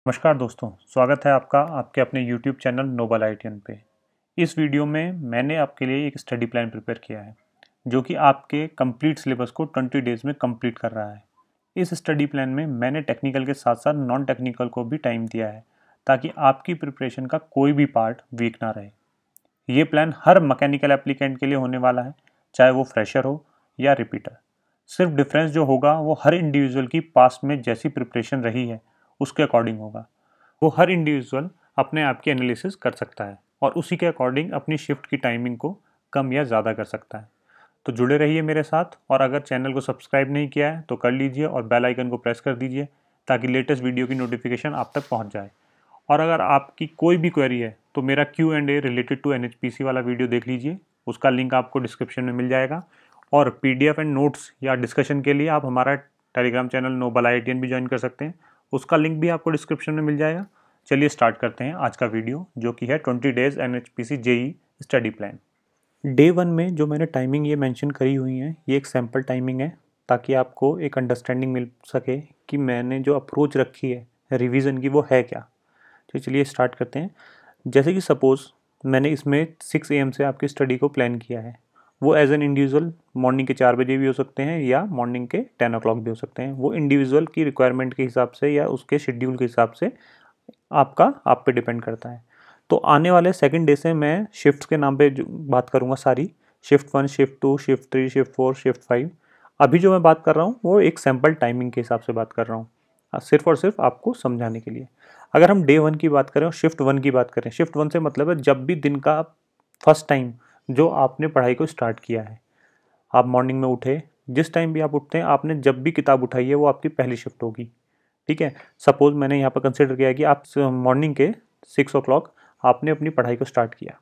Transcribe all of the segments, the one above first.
नमस्कार दोस्तों, स्वागत है आपका आपके अपने YouTube चैनल नोबल आईटीएन पे। इस वीडियो में मैंने आपके लिए एक स्टडी प्लान प्रिपेयर किया है जो कि आपके कंप्लीट सिलेबस को 20 डेज़ में कंप्लीट कर रहा है। इस स्टडी प्लान में मैंने टेक्निकल के साथ साथ नॉन टेक्निकल को भी टाइम दिया है ताकि आपकी प्रिपरेशन का कोई भी पार्ट वीक ना रहे। ये प्लान हर मैकेनिकल एप्लीकेंट के लिए होने वाला है, चाहे वो फ्रेशर हो या रिपीटर। सिर्फ डिफरेंस जो होगा वो हर इंडिविजुअल की पास्ट में जैसी प्रिपरेशन रही है उसके अकॉर्डिंग होगा। वो हर इंडिविजुअल अपने आप की एनालिसिस कर सकता है और उसी के अकॉर्डिंग अपनी शिफ्ट की टाइमिंग को कम या ज़्यादा कर सकता है। तो जुड़े रहिए मेरे साथ, और अगर चैनल को सब्सक्राइब नहीं किया है तो कर लीजिए और बेल आइकन को प्रेस कर दीजिए ताकि लेटेस्ट वीडियो की नोटिफिकेशन आप तक पहुंच जाए। और अगर आपकी कोई भी क्वेरी है तो मेरा Q&A रिलेटेड टू NHPC वाला वीडियो देख लीजिए, उसका लिंक आपको डिस्क्रिप्शन में मिल जाएगा। और PDF एंड नोट्स या डिस्कशन के लिए आप हमारा टेलीग्राम चैनल नोबल आईटीएन भी ज्वाइन कर सकते हैं, उसका लिंक भी आपको डिस्क्रिप्शन में मिल जाएगा। चलिए स्टार्ट करते हैं आज का वीडियो जो कि है 20 days NHPC JEE study plan. Day 1 में जो मैंने टाइमिंग ये मेंशन करी हुई है ये एक सैम्पल टाइमिंग है ताकि आपको एक अंडरस्टैंडिंग मिल सके कि मैंने जो अप्रोच रखी है रिवीजन की वो है क्या। तो चलिए स्टार्ट करते हैं। जैसे कि सपोज़ मैंने इसमें 6 AM से आपकी स्टडी को प्लान किया है। वो एज एन इंडिविजुअल मॉर्निंग के 4 बजे भी हो सकते हैं या मॉर्निंग के 10 o'clock भी हो सकते हैं। वो इंडिविजुअल की रिक्वायरमेंट के हिसाब से या उसके शेड्यूल के हिसाब से आप पे डिपेंड करता है। तो आने वाले सेकंड डे से मैं शिफ्ट्स के नाम पे बात करूँगा सारी, shift 1, shift 2, shift 3, shift 4, shift 5। अभी जो मैं बात कर रहा हूँ वो एक सैम्पल टाइमिंग के हिसाब से बात कर रहा हूँ, सिर्फ और सिर्फ आपको समझाने के लिए। अगर हम डे 1 की बात करें और शिफ्ट 1 की बात करें, शिफ्ट 1 से मतलब है जब भी दिन का फर्स्ट टाइम जो आपने पढ़ाई को स्टार्ट किया है, आप मॉर्निंग में उठे, जिस टाइम भी आप उठते हैं आपने जब भी किताब उठाई है वो आपकी पहली शिफ्ट होगी। ठीक है, सपोज मैंने यहाँ पर कंसिडर किया कि आप मॉर्निंग के 6 o'clock आपने अपनी पढ़ाई को स्टार्ट किया।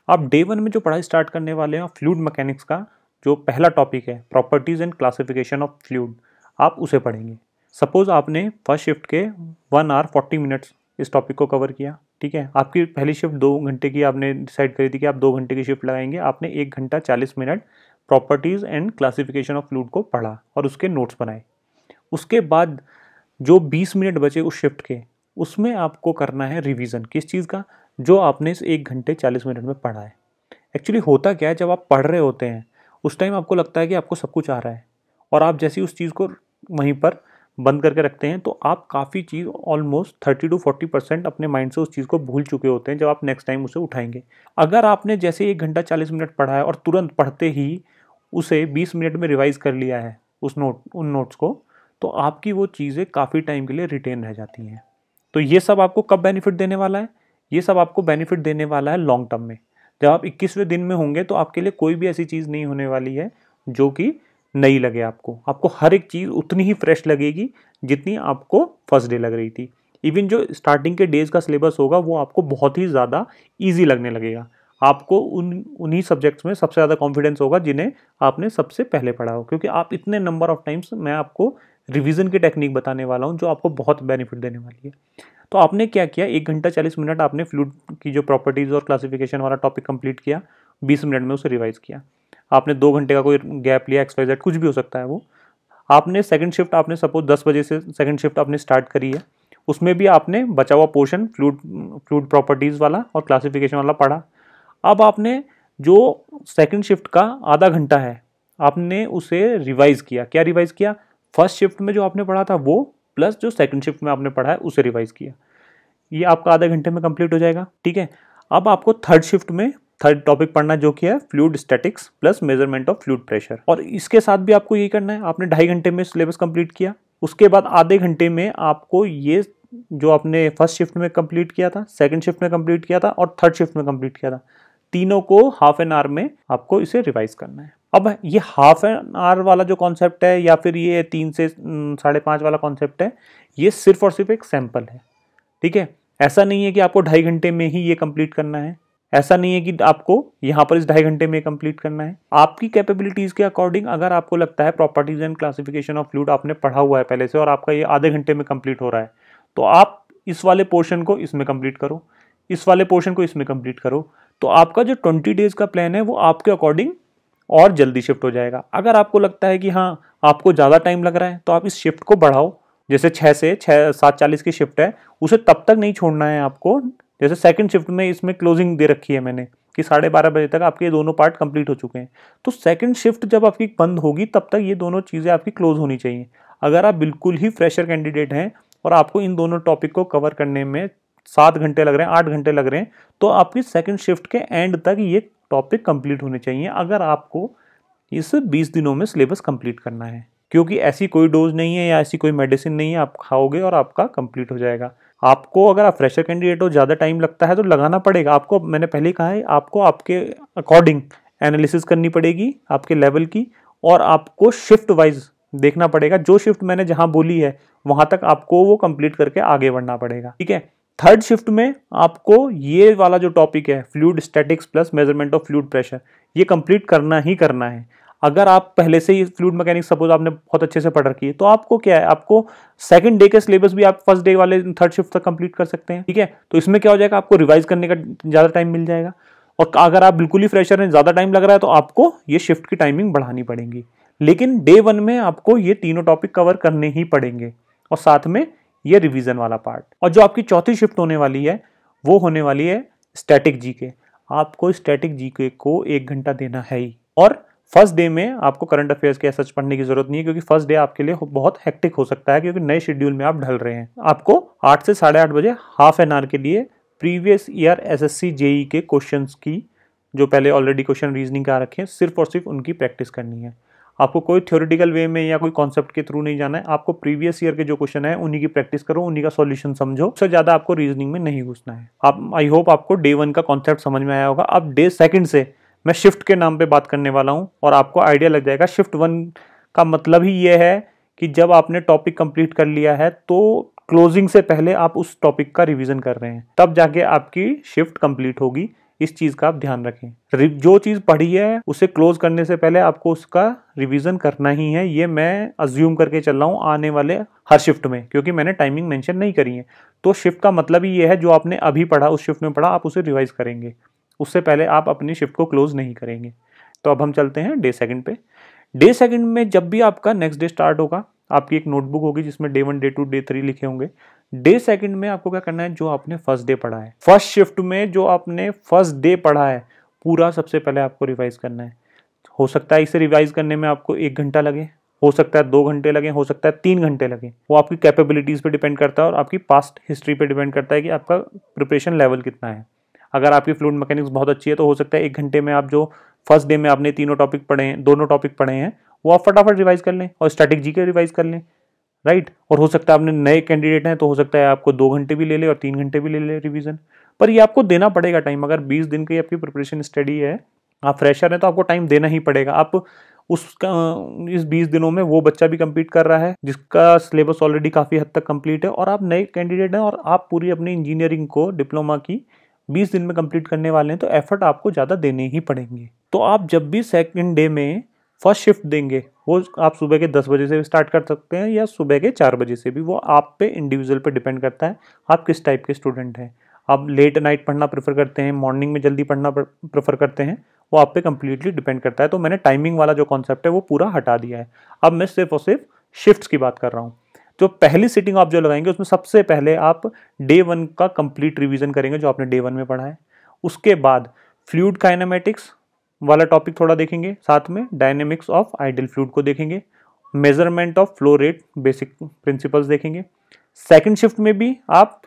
आप डे 1 में जो पढ़ाई स्टार्ट करने वाले हैं फ्लूइड मैकेनिक्स का जो पहला टॉपिक है properties and classification of fluid, आप उसे पढ़ेंगे। सपोज आपने फर्स्ट शिफ्ट के 1 hour 40 minutes इस टॉपिक को कवर किया। ठीक है, आपकी पहली शिफ्ट 2 घंटे की आपने डिसाइड करी थी कि आप 2 घंटे की शिफ्ट लगाएंगे। आपने 1 घंटा 40 minute properties and classification of fluid को पढ़ा और उसके नोट्स बनाए। उसके बाद जो 20 मिनट बचे उस शिफ्ट के, उसमें आपको करना है रिवीजन किस चीज़ का, जो आपने इस 1 घंटे 40 मिनट में पढ़ा है। एक्चुअली होता क्या है, जब आप पढ़ रहे होते हैं उस टाइम आपको लगता है कि आपको सब कुछ आ रहा है और आप जैसे उस चीज़ को वहीं पर बंद करके रखते हैं तो आप काफ़ी चीज़ ऑलमोस्ट 30 to 40% अपने माइंड से उस चीज़ को भूल चुके होते हैं जब आप नेक्स्ट टाइम उसे उठाएंगे। अगर आपने जैसे 1 घंटा 40 मिनट पढ़ा है और तुरंत पढ़ते ही उसे 20 मिनट में रिवाइज कर लिया है उन नोट्स को, तो आपकी वो चीज़ें काफ़ी टाइम के लिए रिटेन रह जाती हैं। तो ये सब आपको कब बेनिफिट देने वाला है? ये सब आपको बेनिफिट देने वाला है लॉन्ग टर्म में। जब आप 21वें दिन में होंगे तो आपके लिए कोई भी ऐसी चीज़ नहीं होने वाली है जो कि नई लगे आपको हर एक चीज़ उतनी ही फ्रेश लगेगी जितनी आपको फर्स्ट डे लग रही थी। इवन जो स्टार्टिंग के डेज का सिलेबस होगा वो आपको बहुत ही ज़्यादा ईजी लगने लगेगा। आपको उन्हीं सब्जेक्ट्स में सबसे ज़्यादा कॉन्फिडेंस होगा जिन्हें आपने सबसे पहले पढ़ा हो, क्योंकि आप इतने नंबर ऑफ टाइम्स मैं आपको रिवीजन की टेक्निक बताने वाला हूँ जो आपको बहुत बेनिफिट देने वाली है। तो आपने क्या किया, 1 घंटा 40 मिनट आपने फ्लूइड की जो प्रॉपर्टीज़ और क्लासिफिकेशन वाला टॉपिक कंप्लीट किया, 20 मिनट में उसे रिवाइज किया। आपने 2 घंटे का कोई गैप लिया, XYZ कुछ भी हो सकता है वो। आपने सेकंड शिफ्ट आपने सपोज 10 बजे से सेकंड शिफ्ट आपने स्टार्ट करी है, उसमें भी आपने बचा हुआ पोर्शन फ्लूइड प्रॉपर्टीज़ वाला और क्लासिफिकेशन वाला पढ़ा। अब आपने जो सेकंड शिफ्ट का आधा घंटा है आपने उसे रिवाइज किया। क्या रिवाइज किया? फर्स्ट शिफ्ट में जो आपने पढ़ा था वो प्लस जो सेकंड शिफ्ट में आपने पढ़ा है उसे रिवाइज किया। ये आपका आधे घंटे में कंप्लीट हो जाएगा। ठीक है, अब आपको थर्ड शिफ्ट में थर्ड टॉपिक पढ़ना जो कि है fluid statics plus measurement of fluid pressure, और इसके साथ भी आपको यही करना है। आपने 2.5 घंटे में सिलेबस कंप्लीट किया। उसके बाद आधे घंटे में आपको ये जो आपने फर्स्ट शिफ्ट में कंप्लीट किया था, सेकंड शिफ्ट में कंप्लीट किया था और थर्ड शिफ्ट में कंप्लीट किया था, तीनों को हाफ एन आवर में आपको इसे रिवाइज करना है। अब ये हाफ एन आवर वाला जो कॉन्सेप्ट है या फिर ये 3 से 5.5 वाला कॉन्सेप्ट है, ये सिर्फ और सिर्फ एक सैंपल है। ठीक है, ऐसा नहीं है कि आपको 2.5 घंटे में ही ये कंप्लीट करना है, ऐसा नहीं है कि आपको यहाँ पर इस 2.5 घंटे में कंप्लीट करना है। आपकी कैपेबिलिटीज़ के अकॉर्डिंग अगर आपको लगता है properties and classification of fluid आपने पढ़ा हुआ है पहले से और आपका ये आधे घंटे में कंप्लीट हो रहा है, तो आप इस वाले पोर्शन को इसमें कंप्लीट करो, इस वाले पोर्शन को इसमें कंप्लीट करो, तो आपका जो 20 डेज का प्लान है वो आपके अकॉर्डिंग और जल्दी शिफ्ट हो जाएगा। अगर आपको लगता है कि हाँ आपको ज़्यादा टाइम लग रहा है तो आप इस शिफ्ट को बढ़ाओ जैसे 6 से 7:40 की शिफ्ट है, उसे तब तक नहीं छोड़ना है आपको। जैसे सेकंड शिफ्ट में इसमें क्लोजिंग दे रखी है मैंने कि 12:30 बजे तक आपके ये दोनों पार्ट कंप्लीट हो चुके हैं, तो सेकंड शिफ्ट जब आपकी बंद होगी तब तक ये दोनों चीज़ें आपकी क्लोज होनी चाहिए। अगर आप बिल्कुल ही फ्रेशर कैंडिडेट हैं और आपको इन दोनों टॉपिक को कवर करने में 7 घंटे लग रहे हैं, 8 घंटे लग रहे हैं, तो आपकी सेकंड शिफ्ट के एंड तक ये टॉपिक कंप्लीट होने चाहिए अगर आपको इस 20 दिनों में सिलेबस कंप्लीट करना है। क्योंकि ऐसी कोई डोज नहीं है या ऐसी कोई मेडिसिन नहीं है, आप खाओगे और आपका कंप्लीट हो जाएगा। आपको अगर आप फ्रेशर कैंडिडेट हो, ज़्यादा टाइम लगता है तो लगाना पड़ेगा आपको। मैंने पहले कहा है, आपको आपके अकॉर्डिंग एनालिसिस करनी पड़ेगी आपके लेवल की, और आपको शिफ्ट वाइज देखना पड़ेगा। जो शिफ्ट मैंने जहाँ बोली है वहाँ तक आपको वो कंप्लीट करके आगे बढ़ना पड़ेगा, ठीक है। थर्ड शिफ्ट में आपको ये वाला जो टॉपिक है, fluid statics plus measurement of fluid pressure, ये कंप्लीट करना ही करना है। अगर आप पहले से ही फ्लूइड मैकेनिक्स सपोज आपने बहुत अच्छे से पढ़ रखी है, तो आपको क्या है, आपको सेकंड डे के सिलेबस भी आप फर्स्ट डे वाले थर्ड शिफ्ट तक कंप्लीट कर सकते हैं, ठीक है। तो इसमें क्या हो जाएगा, आपको रिवाइज करने का ज़्यादा टाइम मिल जाएगा। और अगर आप बिल्कुल ही फ्रेशर हैं, ज़्यादा टाइम लग रहा है, तो आपको ये शिफ्ट की टाइमिंग बढ़ानी पड़ेगी। लेकिन डे 1 में आपको ये तीनों टॉपिक कवर करने ही पड़ेंगे, और साथ में ये रिवीजन वाला पार्ट। और जो आपकी चौथी शिफ्ट होने वाली है वो होने वाली है स्टैटिक जीके। आपको स्टैटिक जीके को 1 घंटा देना है ही। और फर्स्ट डे में आपको करंट अफेयर्स के सच पढ़ने की जरूरत नहीं है, क्योंकि फर्स्ट डे आपके लिए बहुत हेक्टिक हो सकता है, क्योंकि नए शेड्यूल में आप ढल रहे हैं। आपको 8 से 8:30 बजे हाफ एन आवर के लिए प्रीवियस ईयर एसएससी जेई के क्वेश्चंस की, जो पहले ऑलरेडी क्वेश्चन रीजनिंग का रखे हैं, सिर्फ और सिर्फ उनकी प्रैक्टिस करनी है। आपको कोई थ्योरेटिकल वे में या कोई कॉन्सेप्ट के थ्रू नहीं जाना है। आपको प्रीवियस ईयर के जो क्वेश्चन है उन्हीं की प्रैक्टिस करो, उन्हीं का सॉल्यूशन समझो। उससे ज़्यादा आपको रीजनिंग में नहीं घुसना है। आप, आई होप आपको डे 1 का कॉन्सेप्ट समझ में आया होगा। अब डे 2 से मैं शिफ्ट के नाम पे बात करने वाला हूँ, और आपको आइडिया लग जाएगा। शिफ्ट 1 का मतलब ही ये है कि जब आपने टॉपिक कंप्लीट कर लिया है, तो क्लोजिंग से पहले आप उस टॉपिक का रिवीजन कर रहे हैं, तब जाके आपकी शिफ्ट कंप्लीट होगी। इस चीज का आप ध्यान रखें। जो चीज पढ़ी है उसे क्लोज करने से पहले आपको उसका रिवीजन करना ही है। ये मैं अज्यूम करके चल रहा हूँ आने वाले हर शिफ्ट में, क्योंकि मैंने टाइमिंग मेंशन नहीं करी है। तो शिफ्ट का मतलब ही ये है, जो आपने अभी पढ़ा उस शिफ्ट में पढ़ा, आप उसे रिवाइज करेंगे। उससे पहले आप अपनी शिफ्ट को क्लोज नहीं करेंगे। तो अब हम चलते हैं डे 2 पे। डे 2 में जब भी आपका नेक्स्ट डे स्टार्ट होगा, आपकी एक नोटबुक होगी जिसमें डे 1, डे 2, डे 3 लिखे होंगे। डे 2 में आपको क्या करना है, जो आपने फर्स्ट डे पढ़ा है, फर्स्ट शिफ्ट में जो आपने फर्स्ट डे पढ़ा है, पूरा सबसे पहले आपको रिवाइज करना है। हो सकता है इसे रिवाइज करने में आपको 1 घंटा लगे, हो सकता है 2 घंटे लगे, हो सकता है 3 घंटे लगे। वो आपकी कैपेबिलिटीज पे डिपेंड करता है और आपकी पास्ट हिस्ट्री पे डिपेंड करता है कि आपका प्रिपरेशन लेवल कितना है। अगर आपकी फ्लूइड मैकेनिक्स बहुत अच्छी है, तो हो सकता है 1 घंटे में आप जो फर्स्ट डे में आपने तीनों टॉपिक पढ़े हैं, दोनों टॉपिक पढ़े हैं, वो आप फटाफट रिवाइज कर लें और स्टैटिक जीके रिवाइज कर लें, राइट। और हो सकता है आपने नए कैंडिडेट हैं, तो हो सकता है आपको 2 घंटे भी ले ले और 3 घंटे भी ले ले रिवीजन। पर ये आपको देना पड़ेगा टाइम। अगर 20 दिन की आपकी प्रिपरेशन स्टडी है, आप फ्रेशर हैं, तो आपको टाइम देना ही पड़ेगा। आप उसका इस 20 दिनों में वो बच्चा भी कंप्लीट कर रहा है जिसका सिलेबस ऑलरेडी काफ़ी हद तक कंप्लीट है, और आप नए कैंडिडेट हैं और आप पूरी अपनी इंजीनियरिंग को, डिप्लोमा की 20 दिन में कंप्लीट करने वाले हैं, तो एफर्ट आपको ज़्यादा देने ही पड़ेंगे। तो आप जब भी सेकंड डे में फर्स्ट शिफ्ट देंगे, वो आप सुबह के 10 बजे से स्टार्ट कर सकते हैं या सुबह के 4 बजे से भी। वो आप पे इंडिविजुअल पे डिपेंड करता है, आप किस टाइप के स्टूडेंट हैं। आप लेट नाइट पढ़ना प्रेफर करते हैं, मॉर्निंग में जल्दी पढ़ना प्रेफर करते हैं, वो आप पे कम्प्लीटली डिपेंड करता है। तो मैंने टाइमिंग वाला जो कॉन्सेप्ट है वो पूरा हटा दिया है। अब मैं सिर्फ और सिर्फ शिफ्ट्स की बात कर रहा हूँ। जो पहली सिटिंग आप जो लगाएंगे, उसमें सबसे पहले आप डे 1 का कंप्लीट रिवीजन करेंगे जो आपने डे 1 में पढ़ा है। उसके बाद फ्लूइड काइनेमेटिक्स वाला टॉपिक थोड़ा देखेंगे, साथ में डायनेमिक्स ऑफ आइडियल फ्लूइड को देखेंगे, measurement of flow rate basic principles देखेंगे। सेकंड शिफ्ट में भी आप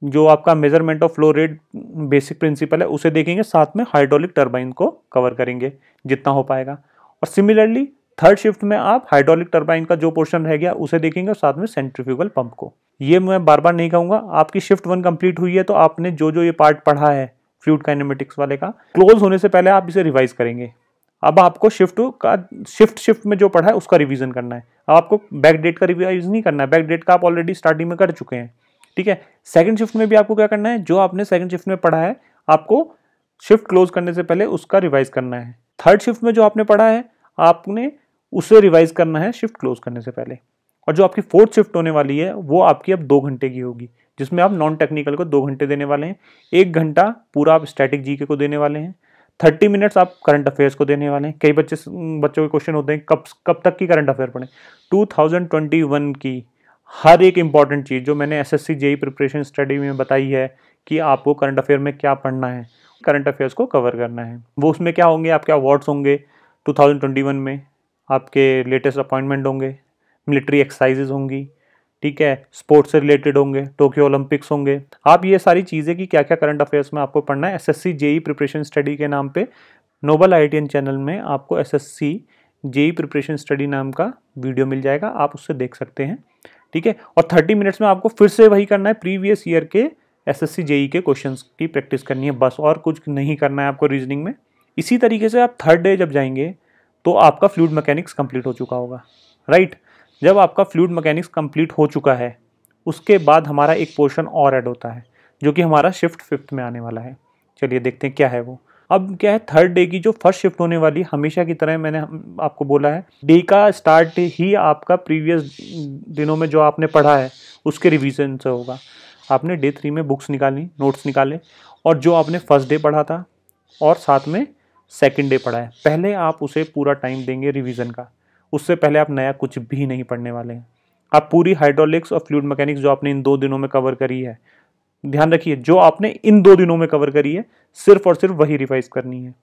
जो आपका measurement of flow rate basic principle है उसे देखेंगे, साथ में हाइड्रोलिक टरबाइन को कवर करेंगे जितना हो पाएगा। और सिमिलरली थर्ड शिफ्ट में आप हाइड्रोलिक टरबाइन का जो पोर्शन रह गया उसे देखेंगे, और साथ में सेंट्रीफ्यूगल पंप को। ये मैं बार बार नहीं कहूँगा, आपकी शिफ्ट 1 कंप्लीट हुई है तो आपने जो ये पार्ट पढ़ा है फ्लूइड काइनेमेटिक्स वाले का, क्लोज होने से पहले आप इसे रिवाइज करेंगे। अब आपको शिफ्ट में जो पढ़ा है उसका रिवीजन करना है। अब आपको बैक डेट का रिवाइज नहीं करना है, बैक डेट का आप ऑलरेडी स्टार्टिंग में कर चुके हैं, ठीक है। सेकंड शिफ्ट में भी आपको क्या करना है, जो आपने सेकंड शिफ्ट में पढ़ा है आपको शिफ्ट क्लोज करने से पहले उसका रिवाइज करना है। थर्ड शिफ्ट में जो आपने पढ़ा है आपने उसे रिवाइज करना है शिफ्ट क्लोज करने से पहले। और जो आपकी फोर्थ शिफ्ट होने वाली है वो आपकी अब 2 घंटे की होगी, जिसमें आप नॉन टेक्निकल को 2 घंटे देने वाले हैं। 1 घंटा पूरा आप स्टैटिक जीके को देने वाले हैं, 30 मिनट्स आप करंट अफेयर्स को देने वाले हैं। कई बच्चों के क्वेश्चन होते हैं कब तक की करंट अफेयर पढ़ें। 2021 की हर एक इंपॉर्टेंट चीज़ जो मैंने एसएससी जेई प्रिपरेशन स्टडी में बताई है कि आपको करंट अफेयर में क्या पढ़ना है, करंट अफेयर्स को कवर करना है। वो उसमें क्या होंगे, आपके अवार्ड्स होंगे 2021 में, आपके लेटेस्ट अपॉइंटमेंट होंगे, मिलिट्री एक्सरसाइजेज होंगी, ठीक है, स्पोर्ट्स से रिलेटेड होंगे, टोक्यो ओलंपिक्स होंगे। आप ये सारी चीज़ें कि क्या क्या करंट अफेयर्स में आपको पढ़ना है, एसएससी जेई प्रिपरेशन स्टडी के नाम पे नोबल आईआईटीएन चैनल में आपको एसएससी जेई प्रिपरेशन स्टडी नाम का वीडियो मिल जाएगा, आप उससे देख सकते हैं, ठीक है। और 30 मिनट्स में आपको फिर से वही करना है, प्रीवियस ईयर के एसएससी जेई के क्वेश्चंस की प्रैक्टिस करनी है बस, और कुछ नहीं करना है आपको रीजनिंग में। इसी तरीके से आप थर्ड डे जब जाएंगे तो आपका फ्लूइड मैकेनिक्स कंप्लीट हो चुका होगा, राइट। जब आपका फ्लूइड मैकेनिक्स कंप्लीट हो चुका है उसके बाद हमारा एक पोर्शन और ऐड होता है जो कि हमारा शिफ्ट 5th में आने वाला है। चलिए देखते हैं क्या है वो। अब क्या है, थर्ड डे की जो फर्स्ट शिफ्ट होने वाली, हमेशा की तरह मैंने आपको बोला है, डे का स्टार्ट ही आपका प्रीवियस दिनों में जो आपने पढ़ा है उसके रिवीजन से होगा। आपने डे 3 में बुक्स निकाली, नोट्स निकाले, और जो आपने फर्स्ट डे पढ़ा था और साथ में सेकंड डे पढ़ा है, पहले आप उसे पूरा टाइम देंगे रिवीजन का। उससे पहले आप नया कुछ भी नहीं पढ़ने वाले हैं। आप पूरी हाइड्रोलिक्स और फ्लूइड मैकेनिक्स जो आपने इन 2 दिनों में कवर करी है, ध्यान रखिए जो आपने इन 2 दिनों में कवर करी है सिर्फ और सिर्फ वही रिवाइज करनी है,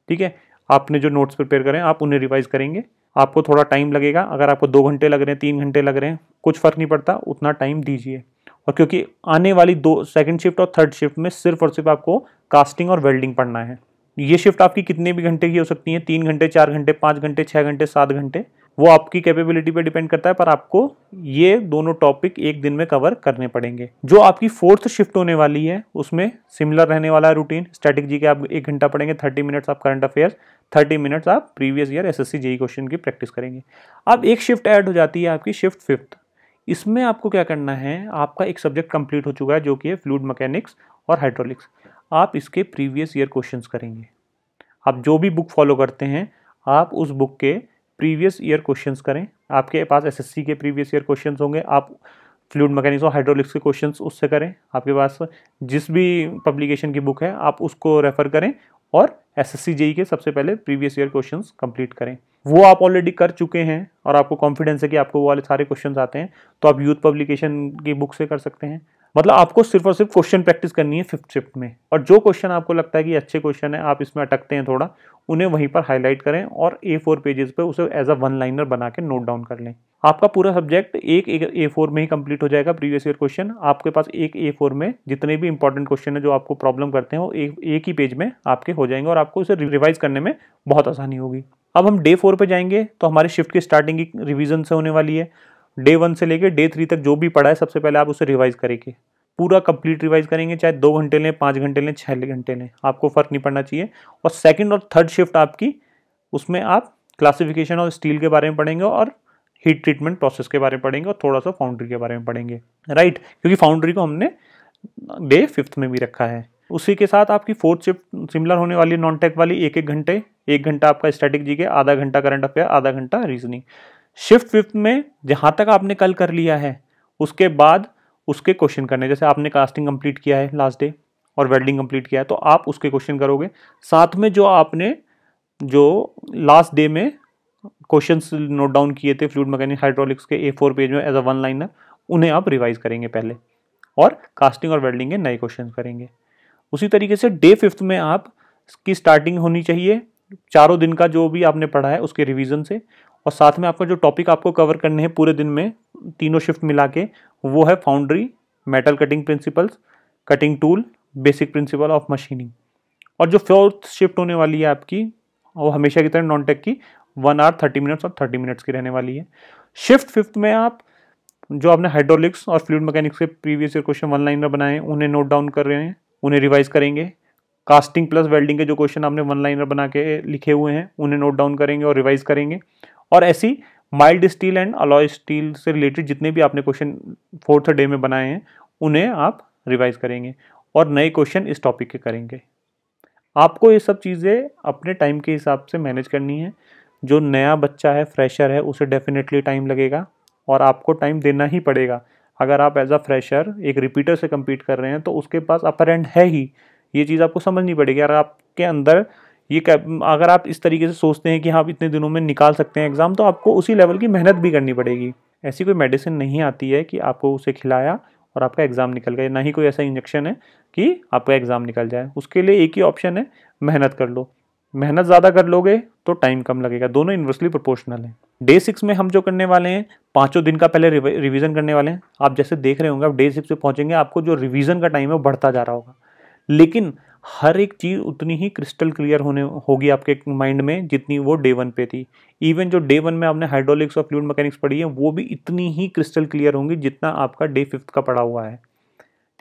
ठीक है। आपने जो नोट्स प्रिपेयर करें आप उन्हें रिवाइज करेंगे। आपको थोड़ा टाइम लगेगा, अगर आपको 2 घंटे लग रहे हैं, 3 घंटे लग रहे हैं, कुछ फर्क नहीं पड़ता, उतना टाइम दीजिए। और क्योंकि आने वाली 2 सेकंड शिफ्ट और थर्ड शिफ्ट में सिर्फ और सिर्फ आपको कास्टिंग और वेल्डिंग पढ़ना है। ये शिफ्ट आपकी कितने भी घंटे की हो सकती है, 3 घंटे, 4 घंटे, 5 घंटे, 6 घंटे, 7 घंटे, वो आपकी कैपेबिलिटी पे डिपेंड करता है, पर आपको ये दोनों टॉपिक एक दिन में कवर करने पड़ेंगे। जो आपकी फोर्थ शिफ्ट होने वाली है उसमें सिमिलर रहने वाला है रूटीन। स्टैटिक जी के आप 1 घंटा पढ़ेंगे, 30 मिनट्स आप करंट अफेयर्स, 30 मिनट्स आप previous year SSC JE question की प्रैक्टिस करेंगे। अब एक शिफ्ट ऐड हो जाती है आपकी शिफ्ट 5th। इसमें आपको क्या करना है, आपका एक सब्जेक्ट कंप्लीट हो चुका है जो कि है फ्लूइड मैकेनिक्स और हाइड्रोलिक्स। आप इसके प्रीवियस ईयर क्वेश्चंस करेंगे। आप जो भी बुक फॉलो करते हैं आप उस बुक के प्रीवियस ईयर क्वेश्चंस करें। आपके पास एसएससी के प्रीवियस ईयर क्वेश्चंस होंगे, आप फ्लूइड मैकेनिक्स और हाइड्रोलिक्स के क्वेश्चंस उससे करें। आपके पास जिस भी पब्लिकेशन की बुक है आप उसको रेफर करें और एसएससी जेई के सबसे पहले प्रीवियस ईयर क्वेश्चंस कंप्लीट करें। वो आप ऑलरेडी कर चुके हैं और आपको कॉन्फिडेंस है कि आपको वो वाले सारे क्वेश्चंस आते हैं, तो आप यूथ पब्लिकेशन की बुक से कर सकते हैं। मतलब आपको सिर्फ और सिर्फ क्वेश्चन प्रैक्टिस करनी है 5th शिफ्ट में, और जो क्वेश्चन आपको लगता है कि अच्छे क्वेश्चन है, आप इसमें अटकते हैं थोड़ा, उन्हें वहीं पर हाईलाइट करें और A4 पेजेस पे उसे एज अ वन लाइनर बना के नोट डाउन कर लें। आपका पूरा सब्जेक्ट एक A4 में ही कंप्लीट हो जाएगा। प्रीवियस ईयर क्वेश्चन आपके पास एक A4 में जितने भी इंपॉर्टेंट क्वेश्चन है जो आपको प्रॉब्लम करते हैं वो एक ही पेज में आपके हो जाएंगे और आपको उसे रिवाइज करने में बहुत आसानी होगी। अब हम डे 4 पे जाएंगे तो हमारी शिफ्ट की स्टार्टिंग की रिवीजन से होने वाली है। डे 1 से लेकर डे 3 तक जो भी पढ़ा है सबसे पहले आप उसे रिवाइज करेंगे, पूरा कंप्लीट रिवाइज करेंगे, चाहे 2 घंटे लें, 5 घंटे लें, 6 घंटे लें, आपको फर्क नहीं पड़ना चाहिए। और सेकंड और थर्ड शिफ्ट आपकी, उसमें आप क्लासिफिकेशन और स्टील के बारे में पढ़ेंगे और हीट ट्रीटमेंट प्रोसेस के बारे में पढ़ेंगे और थोड़ा सा फाउंड्री के बारे में पढ़ेंगे, राइट, क्योंकि फाउंड्री को हमने डे 5th में भी रखा है। उसी के साथ आपकी फोर्थ शिफ्ट सिमिलर होने वाली, नॉन टेक वाली, 1 घंटे, 1 घंटा आपका स्टैटिक जी के, आधा घंटा करंट अफेयर, आधा घंटा रीजनिंग। शिफ्ट 5th में जहाँ तक आपने कल कर लिया है उसके बाद उसके क्वेश्चन करने, जैसे आपने कास्टिंग कंप्लीट किया है लास्ट डे और वेल्डिंग कंप्लीट किया है तो आप उसके क्वेश्चन करोगे। साथ में जो आपने जो लास्ट डे में क्वेश्चंस नोट डाउन किए थे फ्लूइड मैकेनिक्स हाइड्रोलिक्स के A4 पेज में एज अ वन लाइनर, उन्हें आप रिवाइज करेंगे पहले और कास्टिंग और वेल्डिंग के नए क्वेश्चन करेंगे। उसी तरीके से डे 5th में आप की स्टार्टिंग होनी चाहिए चारों दिन का जो भी आपने पढ़ा है उसके रिवीजन से, और साथ में आपका जो टॉपिक आपको कवर करने हैं पूरे दिन में तीनों शिफ्ट मिला के, वो है foundry, metal cutting principles, cutting tool, basic principle of machining. और जो फोर्थ शिफ्ट होने वाली है आपकी वो हमेशा की तरह नॉन टेक की 1 आवर 30 मिनट्स और 30 मिनट्स की रहने वाली है। शिफ्ट 5th में आप जो आपने हाइड्रोलिक्स और फ्लूइड मैकेनिक्स के previous year question one liner बनाए हैं उन्हें नोट डाउन कर रहे हैं, उन्हें रिवाइज करेंगे। कास्टिंग प्लस वेल्डिंग के जो क्वेश्चन आपने वन लाइनर बना के लिखे हुए हैं उन्हें नोट डाउन करेंगे और रिवाइज करेंगे। और ऐसी mild steel and alloy steel से रिलेटेड जितने भी आपने क्वेश्चन फोर्थ डे में बनाए हैं उन्हें आप रिवाइज करेंगे और नए क्वेश्चन इस टॉपिक के करेंगे। आपको ये सब चीज़ें अपने टाइम के हिसाब से मैनेज करनी है। जो नया बच्चा है, फ्रेशर है, उसे डेफिनेटली टाइम लगेगा और आपको टाइम देना ही पड़ेगा। अगर आप एज अ फ्रेशर एक रिपीटर से कम्पीट कर रहे हैं तो उसके पास अपर एंड है ही, ये चीज़ आपको समझनी पड़ेगी। अगर आपके अंदर ये अगर आप इस तरीके से सोचते हैं कि हाँ आप इतने दिनों में निकाल सकते हैं एग्जाम, तो आपको उसी लेवल की मेहनत भी करनी पड़ेगी। ऐसी कोई मेडिसिन नहीं आती है कि आपको उसे खिलाया और आपका एग्ज़ाम निकल गया, ना ही कोई ऐसा इंजेक्शन है कि आपका एग्ज़ाम निकल जाए। उसके लिए एक ही ऑप्शन है, मेहनत कर लो। मेहनत ज़्यादा कर लोगे तो टाइम कम लगेगा, दोनों इन्वर्सली प्रोपोर्शनल हैं। डे 6 में हम जो करने वाले हैं, 5 दिन का पहले रिवीजन करने वाले हैं। आप जैसे देख रहे होंगे, आप डे 6 पे पहुंचेंगे, आपको जो रिवीजन का टाइम है वो बढ़ता जा रहा होगा, लेकिन हर एक चीज़ उतनी ही क्रिस्टल क्लियर होगी आपके माइंड में जितनी वो डे 1 पे थी। इवन जो डे 1 में आपने हाइड्रोलिक्स और फ्लूइड मैकेनिक्स पढ़ी है, वो भी इतनी ही क्रिस्टल क्लियर होंगी जितना आपका डे 5 का पढ़ा हुआ है,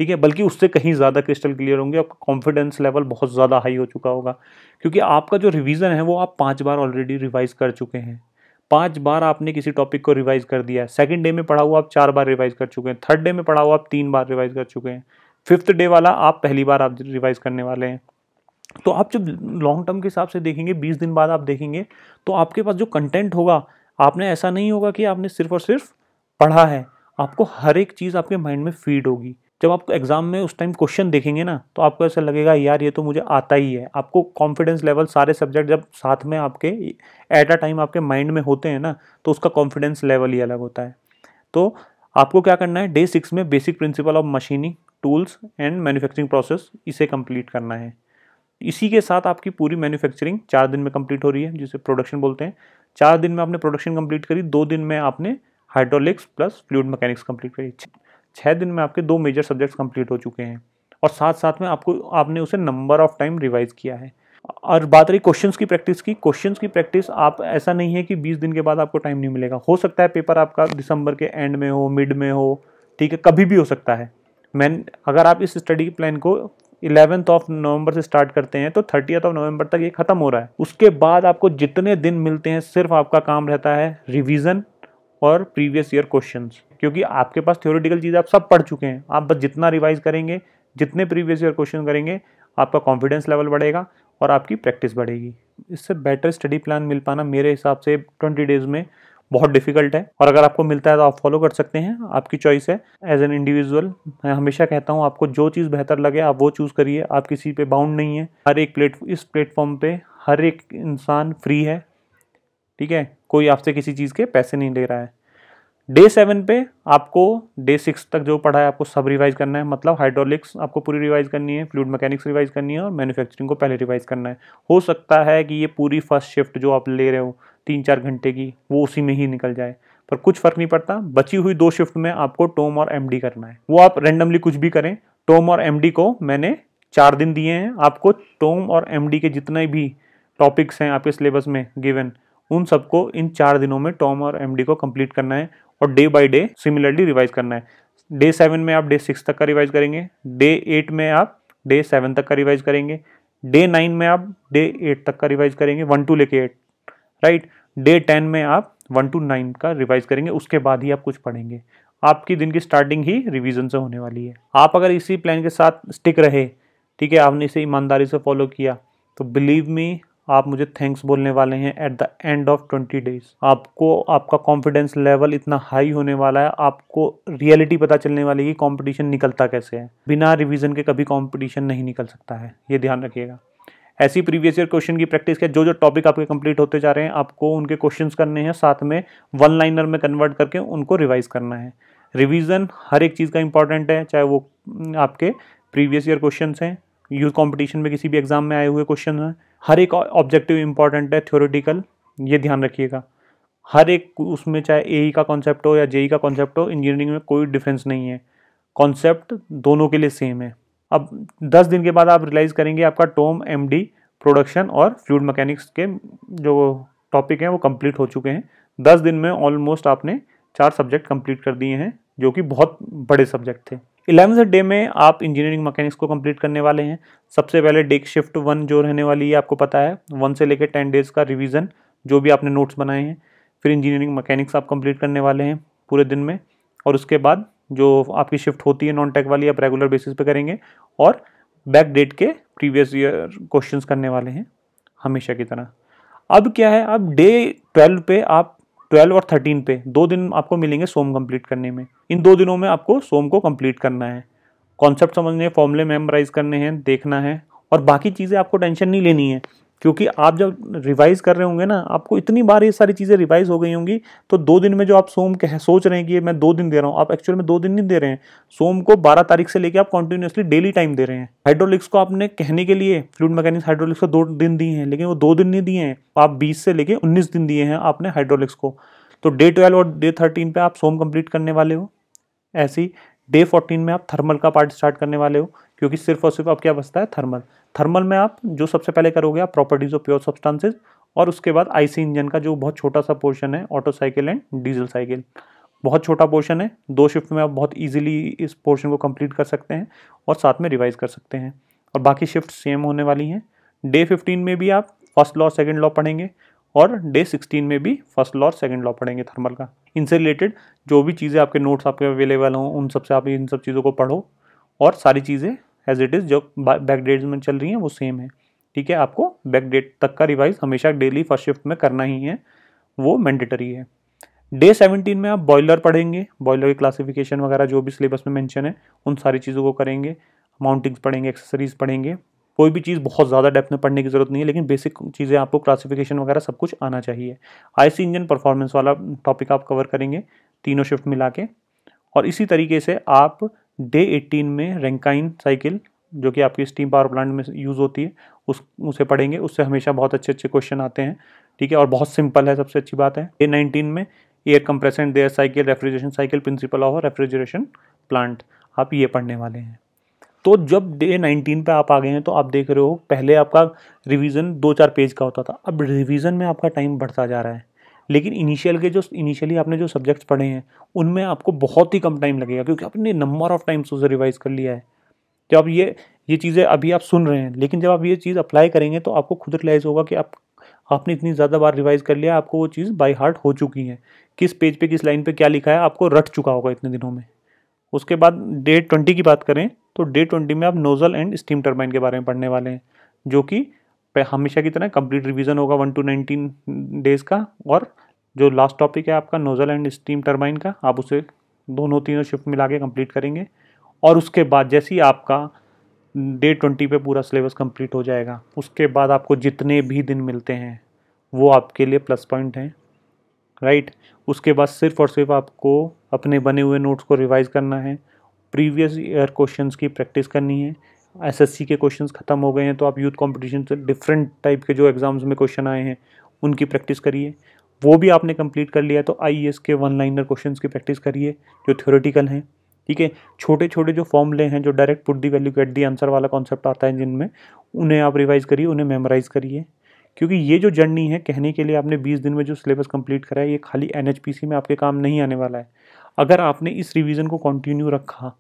ठीक है, बल्कि उससे कहीं ज़्यादा क्रिस्टल क्लियर होंगे। आपका कॉन्फिडेंस लेवल बहुत ज़्यादा हाई हो चुका होगा, क्योंकि आपका जो रिवीजन है वो आप 5 बार ऑलरेडी रिवाइज कर चुके हैं। 5 बार आपने किसी टॉपिक को रिवाइज कर दिया है। सेकंड डे में पढ़ा हुआ आप 4 बार रिवाइज कर चुके हैं। थर्ड डे में पढ़ा हुआ आप 3 बार रिवाइज कर चुके हैं। फिफ्थ डे वाला आप पहली बार आप रिवाइज करने वाले हैं। तो आप जब लॉन्ग टर्म के हिसाब से देखेंगे, 20 दिन बाद आप देखेंगे, तो आपके पास जो कंटेंट होगा, आपने ऐसा नहीं होगा कि आपने सिर्फ और सिर्फ पढ़ा है, आपको हर एक चीज़ आपके माइंड में फीड होगी। जब आप एग्जाम में उस टाइम क्वेश्चन देखेंगे ना, तो आपको ऐसा लगेगा यार ये तो मुझे आता ही है। आपको कॉन्फिडेंस लेवल, सारे सब्जेक्ट जब साथ में आपके एट अ टाइम आपके माइंड में होते हैं ना, तो उसका कॉन्फिडेंस लेवल ही अलग होता है। तो आपको क्या करना है, डे 6 में basic principle of machining, tools and manufacturing process, इसे कंप्लीट करना है। इसी के साथ आपकी पूरी मैन्युफैक्चरिंग 4 दिन में कंप्लीट हो रही है, जिसे प्रोडक्शन बोलते हैं। 4 दिन में आपने प्रोडक्शन कंप्लीट करी, 2 दिन में आपने hydraulics plus fluid mechanics complete करी। 6 दिन में आपके 2 मेजर सब्जेक्ट्स कंप्लीट हो चुके हैं, और साथ साथ में आपने उसे नंबर ऑफ टाइम रिवाइज किया है। और बात रही क्वेश्चंस की प्रैक्टिस की, क्वेश्चंस की प्रैक्टिस आप, ऐसा नहीं है कि 20 दिन के बाद आपको टाइम नहीं मिलेगा। हो सकता है पेपर आपका दिसंबर के एंड में हो, मिड में हो, ठीक है, कभी भी हो सकता है। अगर आप इस स्टडी प्लान को 11th ऑफ नवंबर से स्टार्ट करते हैं तो 30th ऑफ नवंबर तक ये खत्म हो रहा है। उसके बाद आपको जितने दिन मिलते हैं, सिर्फ आपका काम रहता है रिवीजन और प्रीवियस ईयर क्वेश्चंस, क्योंकि आपके पास थ्योरेटिकल चीज़ आप सब पढ़ चुके हैं। आप बस जितना रिवाइज करेंगे, जितने प्रीवियस ईयर क्वेश्चन करेंगे, आपका कॉन्फिडेंस लेवल बढ़ेगा और आपकी प्रैक्टिस बढ़ेगी। इससे बेटर स्टडी प्लान मिल पाना मेरे हिसाब से 20 डेज में बहुत डिफिकल्ट है, और अगर आपको मिलता है तो आप फॉलो कर सकते हैं, आपकी चॉइस है। एज एन इंडिविजुअल मैं हमेशा कहता हूँ, आपको जो चीज़ बेहतर लगे आप वो चूज़ करिए। आप किसी पे बाउंड नहीं है। हर एक इस प्लेटफॉर्म पे हर एक इंसान फ्री है, ठीक है, कोई आपसे किसी चीज़ के पैसे नहीं ले रहा है। डे 7 पे आपको डे 6 तक जो पढ़ा है आपको सब रिवाइज करना है। मतलब हाइड्रोलिक्स आपको पूरी रिवाइज करनी है, फ्लूइड मैकेनिक्स रिवाइज करनी है, और मैन्युफैक्चरिंग को पहले रिवाइज करना है। हो सकता है कि ये पूरी फर्स्ट शिफ्ट जो आप ले रहे हो 3-4 घंटे की, वो उसी में ही निकल जाए, पर कुछ फर्क नहीं पड़ता। बची हुई 2 शिफ्ट में आपको टॉम और एमडी करना है। वो आप रेंडमली कुछ भी करें। टॉम और एमडी को मैंने 4 दिन दिए हैं। आपको टॉम और एमडी के जितने भी टॉपिक्स हैं आपके सिलेबस में गिवन, उन सबको इन 4 दिनों में टॉम और एमडी को कंप्लीट करना है, और day by day similarly revise करना है। डे 7 में आप डे 6 तक का रिवाइज करेंगे, डे 8 में आप डे 7 तक का रिवाइज करेंगे, डे 9 में आप डे 8 तक का रिवाइज करेंगे, 1 to लेके 8, राइट। डे 10 में आप 1 to 9 का रिवाइज करेंगे, उसके बाद ही आप कुछ पढ़ेंगे। आपकी दिन की स्टार्टिंग ही रिवीजन से होने वाली है। आप अगर इसी प्लान के साथ स्टिक रहे, ठीक है, आपने इसे ईमानदारी से फॉलो किया, तो बिलीव मी, आप मुझे थैंक्स बोलने वाले हैं at the end of 20 days. आपको आपका कॉन्फिडेंस लेवल इतना हाई होने वाला है, आपको रियलिटी पता चलने वाली है कि कंपटीशन निकलता कैसे है। बिना रिवीजन के कभी कंपटीशन नहीं निकल सकता है, ये ध्यान रखिएगा। ऐसी प्रीवियस ईयर क्वेश्चन की प्रैक्टिस के जो टॉपिक आपके कंप्लीट होते जा रहे हैं, आपको उनके क्वेश्चंस करने हैं, साथ में 1 लाइनर में कन्वर्ट करके उनको रिवाइज करना है। रिवीजन हर एक चीज़ का इंपॉर्टेंट है, चाहे वो आपके प्रीवियस ईयर क्वेश्चन हैं, यूथ कंपटीशन में किसी भी एग्जाम में आए हुए क्वेश्चन हैं, हर एक ऑब्जेक्टिव इंपॉर्टेंट है, थ्योरेटिकल, ये ध्यान रखिएगा। हर एक उसमें, चाहे एई का कॉन्सेप्ट हो या जेई का कॉन्सेप्ट हो, इंजीनियरिंग में कोई डिफरेंस नहीं है, कॉन्सेप्ट दोनों के लिए सेम है। अब 10 दिन के बाद आप रियलाइज़ करेंगे आपका टॉम, एमडी, प्रोडक्शन और फ्लूइड मैकेनिक्स के जो टॉपिक हैं वो कंप्लीट हो चुके हैं। 10 दिन में ऑलमोस्ट आपने 4 सब्जेक्ट कंप्लीट कर दिए हैं, जो कि बहुत बड़े सब्जेक्ट थे। 11th डे में आप इंजीनियरिंग मैकेनिक्स को कंप्लीट करने वाले हैं। सबसे पहले डे शिफ्ट 1 जो रहने वाली है, आपको पता है, 1 से लेकर 10 डेज का रिवीजन, जो भी आपने नोट्स बनाए हैं। फिर इंजीनियरिंग मैकेनिक्स आप कंप्लीट करने वाले हैं पूरे दिन में, और उसके बाद जो आपकी शिफ्ट होती है नॉन टेक वाली, आप रेगुलर बेसिस पे करेंगे, और बैक डेट के प्रीवियस ईयर क्वेश्चंस करने वाले हैं हमेशा की तरह। अब क्या है, अब डे 12 पे आप 12 और 13 पे 2 दिन आपको मिलेंगे सोम कंप्लीट करने में। इन 2 दिनों में आपको सोम को कंप्लीट करना है, कॉन्सेप्ट समझने, फॉर्मूले मेमोराइज करने हैं, देखना है, और बाकी चीज़ें आपको टेंशन नहीं लेनी है। क्योंकि आप जब रिवाइज कर रहे होंगे ना, आपको इतनी बार ये सारी चीज़ें रिवाइज हो गई होंगी, तो 2 दिन में जो आप सोम कह सोच रहे हैं कि ये मैं 2 दिन दे रहा हूँ, आप एक्चुअल में 2 दिन नहीं दे रहे हैं। सोम को 12 तारीख से लेके आप कंटिन्यूसली डेली टाइम दे रहे हैं। हाइड्रोलिक्स को आपने कहने के लिए फ्लूइड मैकेनिक्स हाइड्रोलिक्स को 2 दिन दिए हैं, लेकिन वो 2 दिन नहीं दिए हैं, आप 20 से लेके 19 दिन दिए हैं आपने हाइड्रोलिक्स को। तो डे 12 और डे 13 पे आप सोम कंप्लीट करने वाले हो। ऐसे ही डे 14 में आप थर्मल का पार्ट स्टार्ट करने वाले हो, क्योंकि सिर्फ और सिर्फ अब क्या बचता है, थर्मल। थर्मल में आप जो सबसे पहले करोगे आप प्रॉपर्टीज ऑफ प्योर सब्सटेंसेस, और उसके बाद आईसी इंजन का जो बहुत छोटा सा पोर्शन है, auto cycle and diesel cycle, बहुत छोटा पोर्शन है। 2 शिफ्ट में आप बहुत इजीली इस पोर्शन को कंप्लीट कर सकते हैं और साथ में रिवाइज कर सकते हैं, और बाकी शिफ्ट सेम होने वाली हैं। डे 15 में भी आप फर्स्ट लॉ सेकंड लॉ पढ़ेंगे, और डे 16 में भी फर्स्ट लॉ और सेकंड लॉ पढ़ेंगे थर्मल का। इनसे रिलेटेड जो भी चीज़ें आपके नोट्स आपके अवेलेबल हों, उन सब से आप इन सब चीज़ों को पढ़ो, और सारी चीज़ें एज इट इज़ जो बैक डेट्स में चल रही हैं वो सेम है। ठीक है, आपको बैक डेट तक का रिवाइज हमेशा डेली फर्स्ट शिफ्ट में करना ही है, वो मैंडेटरी है। डे 17 में आप बॉयलर पढ़ेंगे, बॉयलर की क्लासिफिकेशन वगैरह जो भी सिलेबस में मेंशन है उन सारी चीज़ों को करेंगे, माउंटिंग्स पढ़ेंगे, एक्सेसरीज पढ़ेंगे। कोई भी चीज़ बहुत ज़्यादा डेप्थ में पढ़ने की ज़रूरत नहीं है, लेकिन बेसिक चीज़ें आपको क्लासिफिकेशन वगैरह सब कुछ आना चाहिए। आईसी इंजन परफॉर्मेंस वाला टॉपिक आप कवर करेंगे तीनों शिफ्ट मिला के। और इसी तरीके से आप डे 18 में रैंकाइन साइकिल, जो कि आपकी स्टीम पावर प्लांट में यूज़ होती है, उसे पढ़ेंगे। उससे हमेशा बहुत अच्छे अच्छे क्वेश्चन आते हैं। ठीक है, और बहुत सिंपल है, सबसे अच्छी बात है। डे 19 में air compression and air cycle, refrigeration cycle, principle of refrigeration plant, आप ये पढ़ने वाले हैं। तो जब डे 19 पे आप आ गए हैं, तो आप देख रहे हो पहले आपका रिवीजन 2-4 पेज का होता था, अब रिवीजन में आपका टाइम बढ़ता जा रहा है। लेकिन इनिशियली आपने जो सब्जेक्ट्स पढ़े हैं उनमें आपको बहुत ही कम टाइम लगेगा, क्योंकि आपने नंबर ऑफ टाइम्स उसे रिवाइज कर लिया है। जब आप ये चीज़ें अभी आप सुन रहे हैं, लेकिन जब आप ये चीज़ अप्लाई करेंगे तो आपको खुद रियलाइज़ होगा कि आपने इतनी ज़्यादा बार रिवाइज कर लिया, आपको वो चीज़ बाय हार्ट हो चुकी है। किस पेज पे किस लाइन पे क्या लिखा है आपको रट चुका होगा इतने दिनों में। उसके बाद डे 20 की बात करें, तो डे 20 में आप नोजल एंड स्टीम टरबाइन के बारे में पढ़ने वाले हैं, जो कि हमेशा की तरह कंप्लीट रिवीजन होगा 1 to 19 डेज़ का। और जो लास्ट टॉपिक है आपका नोजल एंड स्टीम टरबाइन का, आप उसे दोनों तीनों शिफ्ट मिला के कंप्लीट करेंगे। और उसके बाद जैसे ही आपका डे 20 पे पूरा सिलेबस कंप्लीट हो जाएगा, उसके बाद आपको जितने भी दिन मिलते हैं वो आपके लिए प्लस पॉइंट हैं, राइट। उसके बाद सिर्फ और सिर्फ आपको अपने बने हुए नोट्स को रिवाइज करना है, प्रीवियस ईयर क्वेश्चंस की प्रैक्टिस करनी है। एसएससी के क्वेश्चंस खत्म हो गए हैं, तो आप यूथ कंपटीशन से डिफरेंट टाइप के जो एग्जाम्स में क्वेश्चन आए हैं उनकी प्रैक्टिस करिए। वो भी आपने कंप्लीट कर लिया है तो आईएएस के 1 लाइनर क्वेश्चंस की प्रैक्टिस करिए जो थ्योरेटिकल हैं। ठीक है, छोटे छोटे जो फॉर्मूले हैं, जो direct put the value get the answer वाला कॉन्सेप्ट आता है जिनमें, उन्हें आप रिवाइज करिए, उन्हें मेमोराइज करिए। क्योंकि ये जो जर्नी है, कहने के लिए आपने 20 दिन में जो सिलेबस कंप्लीट करा है, ये खाली एनएचपीसी में आपके काम नहीं आने वाला है। अगर आपने इस रिवीजन को कंटिन्यू रखा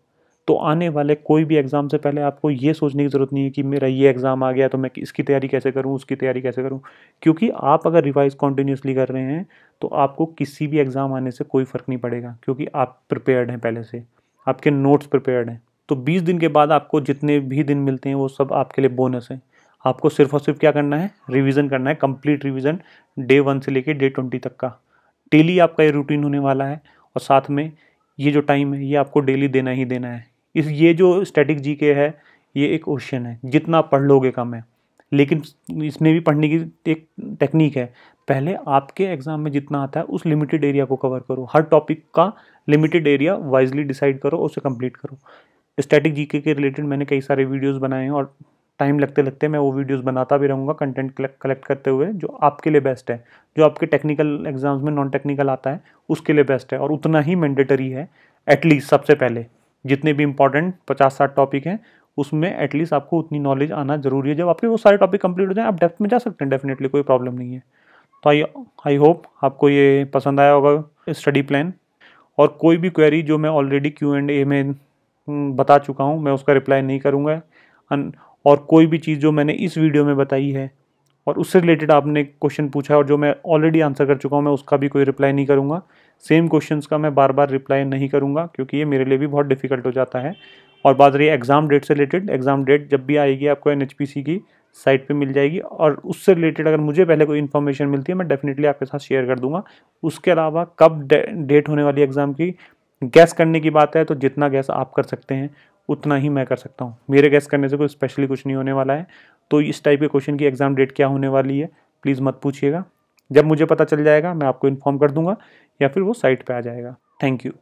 तो आने वाले कोई भी एग्ज़ाम से पहले आपको ये सोचने की ज़रूरत नहीं है कि मेरा ये एग्ज़ाम आ गया तो मैं इसकी तैयारी कैसे करूँ, उसकी तैयारी कैसे करूँ। क्योंकि आप अगर रिवाइज कंटिन्यूसली कर रहे हैं तो आपको किसी भी एग्ज़ाम आने से कोई फ़र्क नहीं पड़ेगा, क्योंकि आप प्रिपेयर्ड हैं पहले से, आपके नोट्स प्रिपेयर्ड हैं। तो 20 दिन के बाद आपको जितने भी दिन मिलते हैं वो सब आपके लिए बोनस है। आपको सिर्फ और सिर्फ क्या करना है, रिवीजन करना है, कंप्लीट रिवीजन डे 1 से लेके डे 20 तक का। डेली आपका ये रूटीन होने वाला है, और साथ में ये जो टाइम है ये आपको डेली देना ही देना है। ये जो स्टैटिक जीके है ये एक ओशन है, जितना पढ़ लोगे कम है। लेकिन इसमें भी पढ़ने की एक टेक्निक है। पहले आपके एग्जाम में जितना आता है उस लिमिटेड एरिया को कवर करो, हर टॉपिक का लिमिटेड एरिया वाइजली डिसाइड करो, उसे कंप्लीट करो। स्टैटिक जीके के रिलेटेड मैंने कई सारे वीडियोस बनाए हैं, और टाइम लगते लगते मैं वो वीडियोस बनाता भी रहूँगा, कंटेंट कलेक्ट करते हुए, जो आपके लिए बेस्ट है, जो आपके टेक्निकल एग्जाम्स में नॉन टेक्निकल आता है उसके लिए बेस्ट है, और उतना ही मैंडेटरी है। एटलीस्ट सबसे पहले जितने भी इंपॉर्टेंट 50-60 टॉपिक हैं उसमें एटलीस्ट आपको उतनी नॉलेज आना जरूरी है। जब आपके वो सारे टॉपिक कंप्लीट हो जाए आप डेप्थ में जा सकते हैं, डेफिनेटली कोई प्रॉब्लम नहीं है। तो आई होप आपको ये पसंद आया होगा स्टडी प्लान। और कोई भी क्वेरी जो मैं ऑलरेडी Q&A में बता चुका हूँ, मैं उसका रिप्लाई नहीं करूँगा। और कोई भी चीज़ जो मैंने इस वीडियो में बताई है और उससे रिलेटेड आपने क्वेश्चन पूछा है और जो मैं ऑलरेडी आंसर कर चुका हूँ, मैं उसका भी कोई रिप्लाई नहीं करूँगा। सेम क्वेश्चंस का मैं बार बार रिप्लाई नहीं करूँगा, क्योंकि ये मेरे लिए भी बहुत डिफिकल्ट हो जाता है। और बात रही एग्ज़ाम डेट से रिलेटेड, एग्ज़ाम डेट जब भी आएगी आपको NHPC की साइट पे मिल जाएगी, और उससे रिलेटेड अगर मुझे पहले कोई इन्फॉर्मेशन मिलती है मैं डेफिनेटली आपके साथ शेयर कर दूंगा। उसके अलावा कब डेट होने वाली एग्ज़ाम की गैस करने की बात है, तो जितना गैस आप कर सकते हैं उतना ही मैं कर सकता हूँ। मेरे गैस करने से कोई स्पेशली कुछ नहीं होने वाला है। तो इस टाइप के क्वेश्चन की एग्ज़ाम डेट क्या होने वाली है प्लीज़ मत पूछिएगा। जब मुझे पता चल जाएगा मैं आपको इन्फॉर्म कर दूंगा या फिर वो साइट पे आ जाएगा। Thank you.